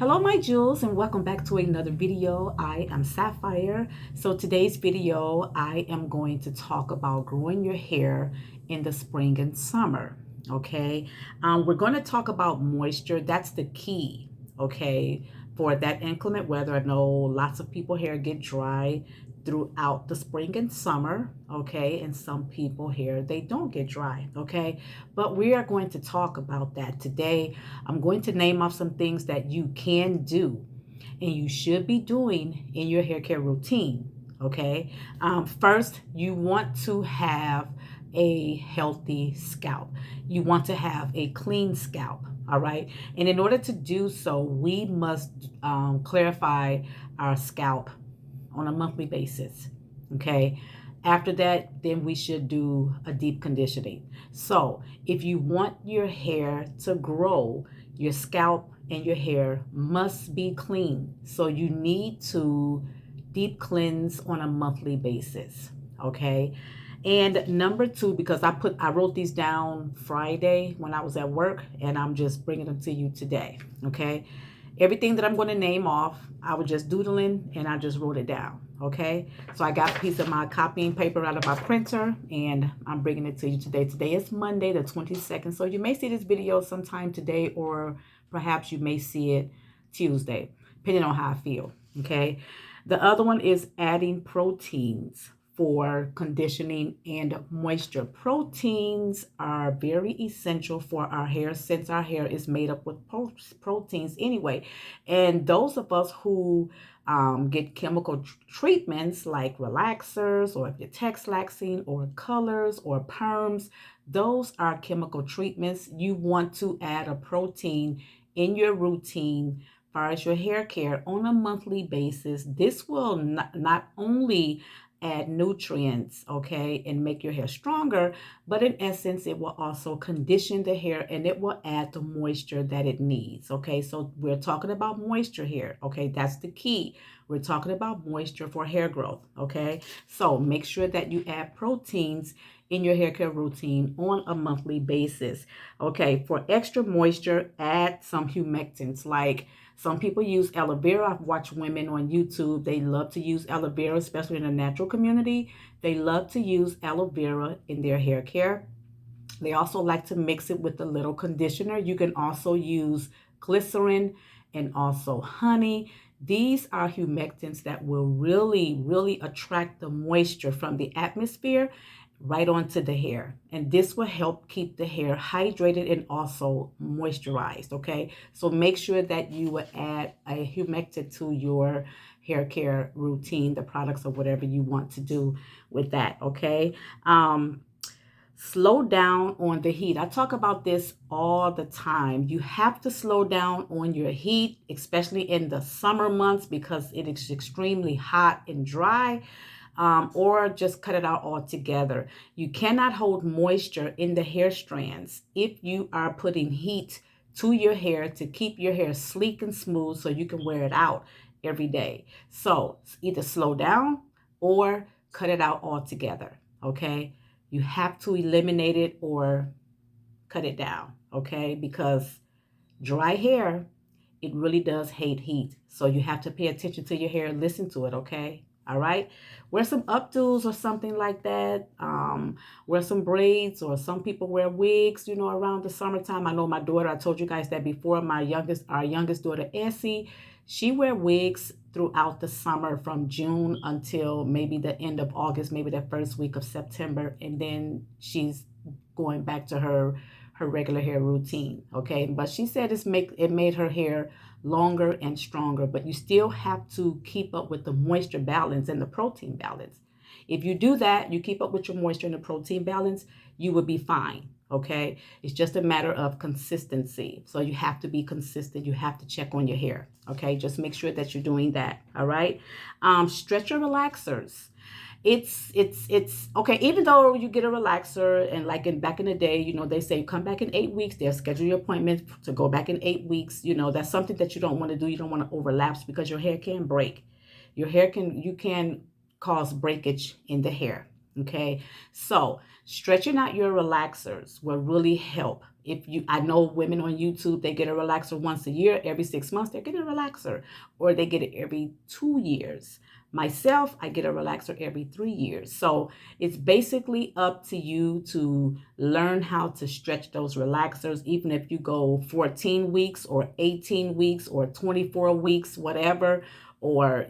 Hello my jewels and welcome back to another video. I am Sapphire. So today's video I am going to talk about growing your hair in the spring and summer. Okay, we're going to talk about moisture. That's the key. Okay, for that inclement weather. I know lots of people hair get dry throughout the spring and summer. Okay, and some people hair they don't get dry. Okay, but we are going to talk about that today. I'm going to name off some things that you can do and you should be doing in your hair care routine. Okay. First, you want to have a healthy scalp. You want to have a clean scalp. All right. And in order to do so, we must clarify our scalp on a monthly basis. Okay. After that, then we should do a deep conditioning. So if you want your hair to grow, your scalp and your hair must be clean. So you need to deep cleanse on a monthly basis. Okay. And number two, because I wrote these down Friday when I was at work, and I'm just bringing them to you today. Okay. Everything that I'm going to name off, I was just doodling and I just wrote it down. Okay, so I got a piece of my copying paper out of my printer and I'm bringing it to you today. Today is Monday the 22nd, so you may see this video sometime today or perhaps you may see it Tuesday, depending on how I feel. Okay, the other one is adding proteins for conditioning and moisture. Proteins are very essential for our hair since our hair is made up with proteins anyway. And those of us who get chemical treatments like relaxers or if you're texlaxing or colors or perms, those are chemical treatments. You want to add a protein in your routine as far as your hair care on a monthly basis. This will not only add nutrients, okay, and make your hair stronger, but in essence, it will also condition the hair and it will add the moisture that it needs, okay? So we're talking about moisture here, okay? That's the key. We're talking about moisture for hair growth, okay? So make sure that you add proteins in your hair care routine on a monthly basis, okay? For extra moisture, add some humectants like some people use aloe vera. I've watched women on YouTube. They love to use aloe vera, especially in the natural community. They love to use aloe vera in their hair care. They also like to mix it with a little conditioner. You can also use glycerin and also honey. These are humectants that will really attract the moisture from the atmosphere right onto the hair, and this will help keep the hair hydrated and also moisturized. Okay, so make sure that you will add a humectant to your hair care routine, the products or whatever you want to do with that. Okay, slow down on the heat. I talk about this all the time. You have to slow down on your heat, especially in the summer months because it is extremely hot and dry. Or just cut it out altogether. You cannot hold moisture in the hair strands if you are putting heat to your hair to keep your hair sleek and smooth so you can wear it out every day. So either slow down or cut it out altogether. Okay, you have to eliminate it or cut it down. Okay, because dry hair, it really does hate heat. So you have to pay attention to your hair and listen to it, okay? All right. Wear some updos or something like that. Wear some braids, or some people wear wigs, around the summertime. I know my daughter, I told you guys that before, our youngest daughter, Essie, she wear wigs throughout the summer from June until maybe the end of August, maybe the first week of September. And then she's going back to her regular hair routine. Okay, but she said it made her hair longer and stronger, but you still have to keep up with the moisture balance and the protein balance. If you do that, you keep up with your moisture and the protein balance, you will be fine. Okay, it's just a matter of consistency. So you have to be consistent. You have to check on your hair. Okay, just make sure that you're doing that. All right. Stretch your relaxers. It's okay. Even though you get a relaxer, and like back in the day, they say come back in 8 weeks. They'll schedule your appointment to go back in 8 weeks. That's something that you don't want to do. You don't want to overlapse because your hair can break. You can cause breakage in the hair. Okay, so stretching out your relaxers will really help. If you, I know women on YouTube, they get a relaxer once a year, every 6 months, they're getting a relaxer, or they get it every 2 years. Myself, I get a relaxer every 3 years. So it's basically up to you to learn how to stretch those relaxers, even if you go 14 weeks or 18 weeks or 24 weeks, whatever, or,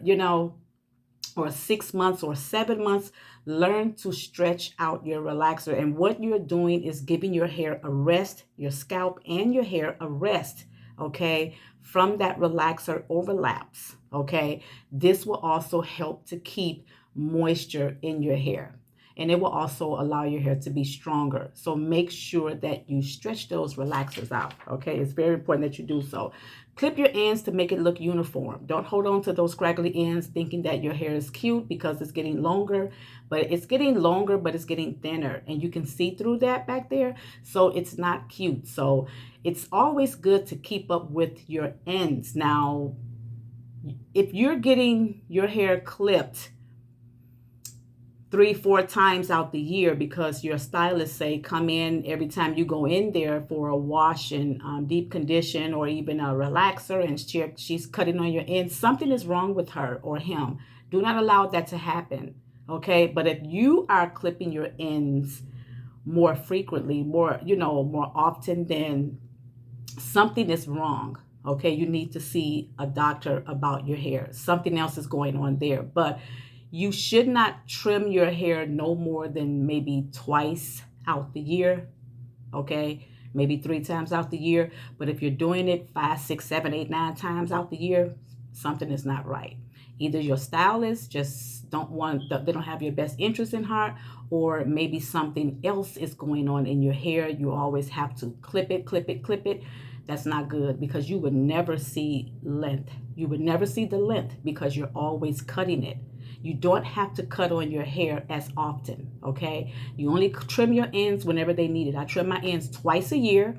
or 6 months or 7 months. Learn to stretch out your relaxer. And what you're doing is giving your hair a rest, your scalp and your hair a rest, okay, from that relaxer overlaps, okay? This will also help to keep moisture in your hair. And it will also allow your hair to be stronger. So make sure that you stretch those relaxers out, okay? It's very important that you do so. Clip your ends to make it look uniform. Don't hold on to those scraggly ends thinking that your hair is cute because it's getting longer. But it's getting longer, but it's getting thinner. And you can see through that back there. So it's not cute. So it's always good to keep up with your ends. Now, if you're getting your hair clipped 3-4 times out the year because your stylist say come in every time you go in there for a wash and deep condition or even a relaxer, and she's cutting on your ends, something is wrong with her or him. Do not allow that to happen, okay? But if you are clipping your ends more frequently, more often, then something is wrong. Okay, you need to see a doctor about your hair. Something else is going on there. But you should not trim your hair no more than maybe twice out the year. Okay, maybe 3 times out the year. But if you're doing it 5, 6, 7, 8, 9 times out the year, something is not right. Either your stylist just they don't have your best interest in heart, or maybe something else is going on in your hair. You always have to clip it, clip it, clip it. That's not good, because you would never see length. You would never see the length because you're always cutting it. You don't have to cut on your hair as often, okay? You only trim your ends whenever they need it. I trim my ends twice a year,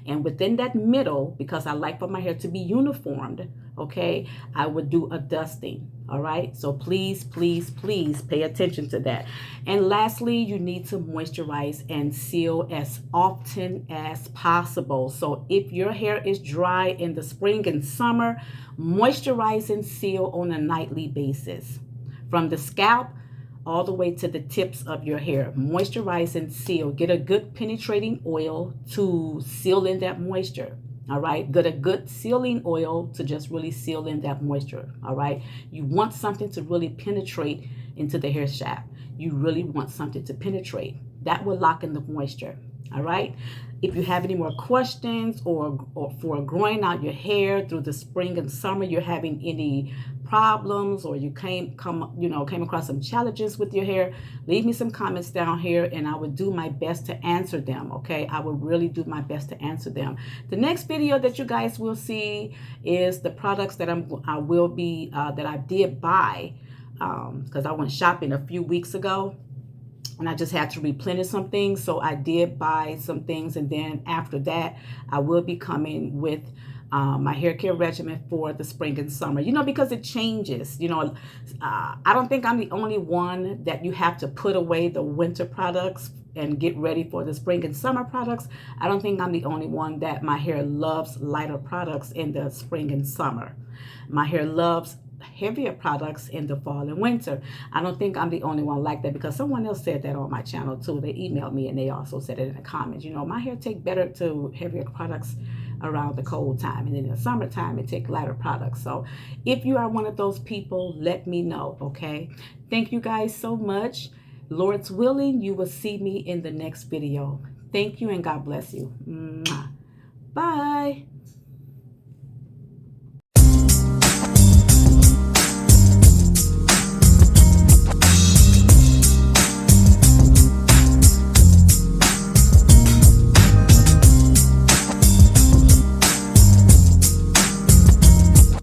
and within that middle, because I like for my hair to be uniformed, okay, I would do a dusting, all right? So please, please, please pay attention to that. And lastly, you need to moisturize and seal as often as possible. So if your hair is dry in the spring and summer, moisturize and seal on a nightly basis. From the scalp all the way to the tips of your hair. Moisturize and seal. Get a good penetrating oil to seal in that moisture. All right. Get a good sealing oil to just really seal in that moisture. All right. You want something to really penetrate into the hair shaft. You really want something to penetrate. That will lock in the moisture. All right. If you have any more questions or for growing out your hair through the spring and summer, you're having any problems, or you came across some challenges with your hair, leave me some comments down here and I would do my best to answer them. Okay, I will really do my best to answer them. The next video that you guys will see is the products that I did buy because I went shopping a few weeks ago and I just had to replenish some things. So I did buy some things, and then after that I will be coming with my hair care regimen for the spring and summer, because it changes. I don't think I'm the only one that you have to put away the winter products and get ready for the spring and summer products. I don't think I'm the only one that my hair loves lighter products in the spring and summer. My hair loves heavier products in the fall and winter. I don't think I'm the only one like that, because someone else said that on my channel too. They emailed me and they also said it in the comments. My hair take better to heavier products around the cold time, and in the summertime it take lighter products. So if you are one of those people, let me know. Okay, thank you guys so much. Lord's willing, you will see me in the next video. Thank you and God bless you. Mwah. Bye.